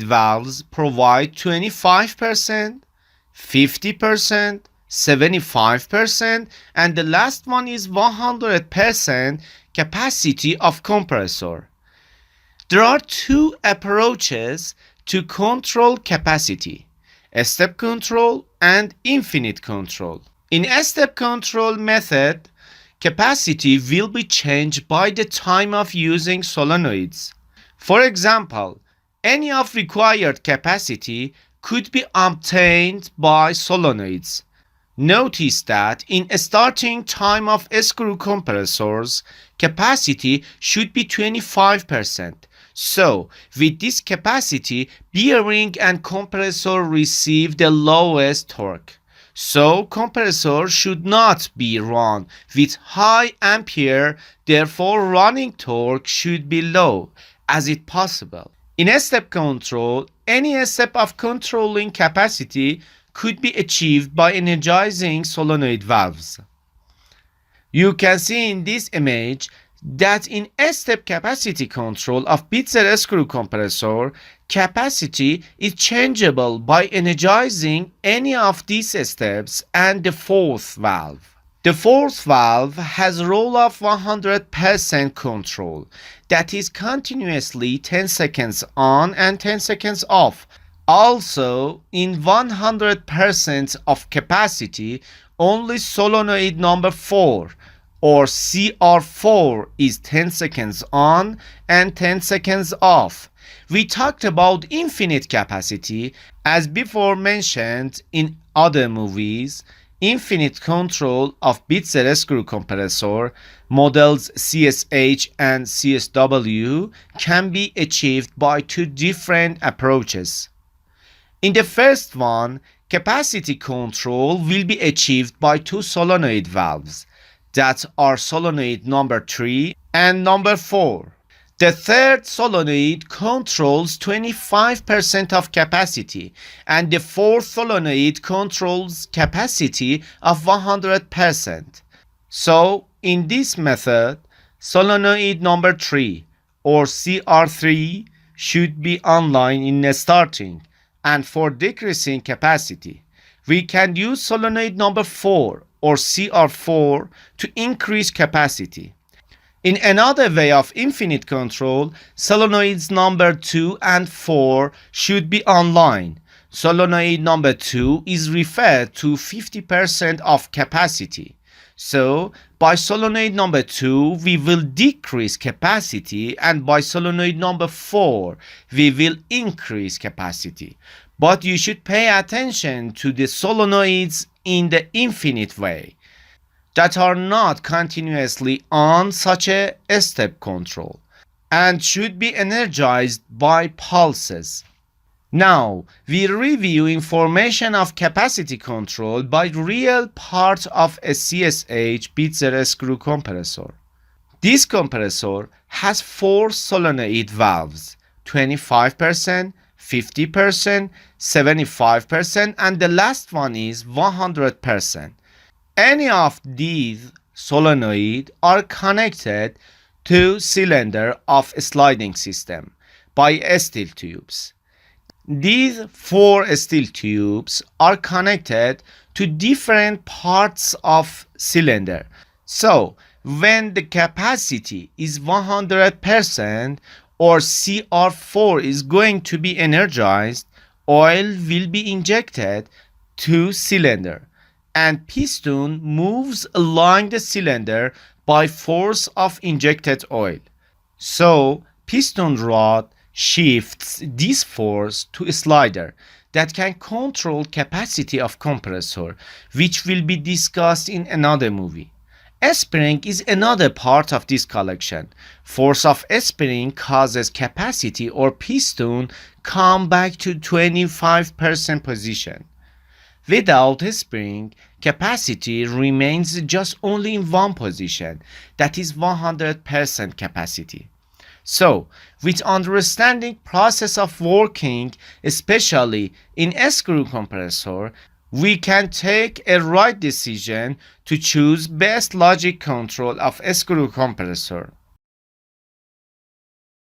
valves provide 25%, 50%, 75%, and the last one is 100% capacity of compressor. There are two approaches to control capacity: step control and infinite control. In a step control method, capacity will be changed by the time of using solenoids. For example, any of required capacity could be obtained by solenoids. Notice that in a starting time of screw compressors, capacity should be 25%. So, with this capacity, bearing and compressor receive the lowest torque. So, compressor should not be run with high ampere, therefore running torque should be low as it possible. In a step control, any step of controlling capacity could be achieved by energizing solenoid valves. You can see in this image that in step capacity control of Bitzer screw compressor, capacity is changeable by energizing any of these steps and the fourth valve. The fourth valve has a role of 100% control, that is continuously 10 seconds on and 10 seconds off. Also, in 100% of capacity, only solenoid number 4 or CR4 is 10 seconds on and 10 seconds off. We talked about infinite capacity as before mentioned in other movies. Infinite control of Bitzer screw compressor models CSH and CSW can be achieved by two different approaches. In the first one, capacity control will be achieved by two solenoid valves that are solenoid number 3 and number 4. The third solenoid controls 25% of capacity and the fourth solenoid controls capacity of 100%. So, in this method, solenoid number 3 or CR3 should be online in the starting, and for decreasing capacity, we can use solenoid number 4 or CR4 to increase capacity. In another way of infinite control, solenoids number 2 and 4 should be online. Solenoid number 2 is referred to 50% of capacity. So, by solenoid number 2, we will decrease capacity, and by solenoid number 4, we will increase capacity. But you should pay attention to the solenoids in the infinite way that are not continuously on such a step control and should be energized by pulses. Now, we review information of capacity control by real part of a CSH Bitzer screw compressor. This compressor has 4 solenoid valves, 25%, 50%, 75%, and the last one is 100%. Any of these solenoids are connected to cylinder of a sliding system by steel tubes. These 4 steel tubes are connected to different parts of cylinder. So, when the capacity is 100% or CR4 is going to be energized, oil will be injected to cylinder and piston moves along the cylinder by force of injected oil. So, piston rod shifts this force to a slider that can control capacity of compressor, which will be discussed in another movie. A spring is another part of this collection. Force of a spring causes capacity or piston come back to 25% position. Without a spring, capacity remains just only in one position, that is 100% capacity. So, with understanding process of working, especially in a screw compressor, we can take a right decision to choose best logic control of a screw compressor.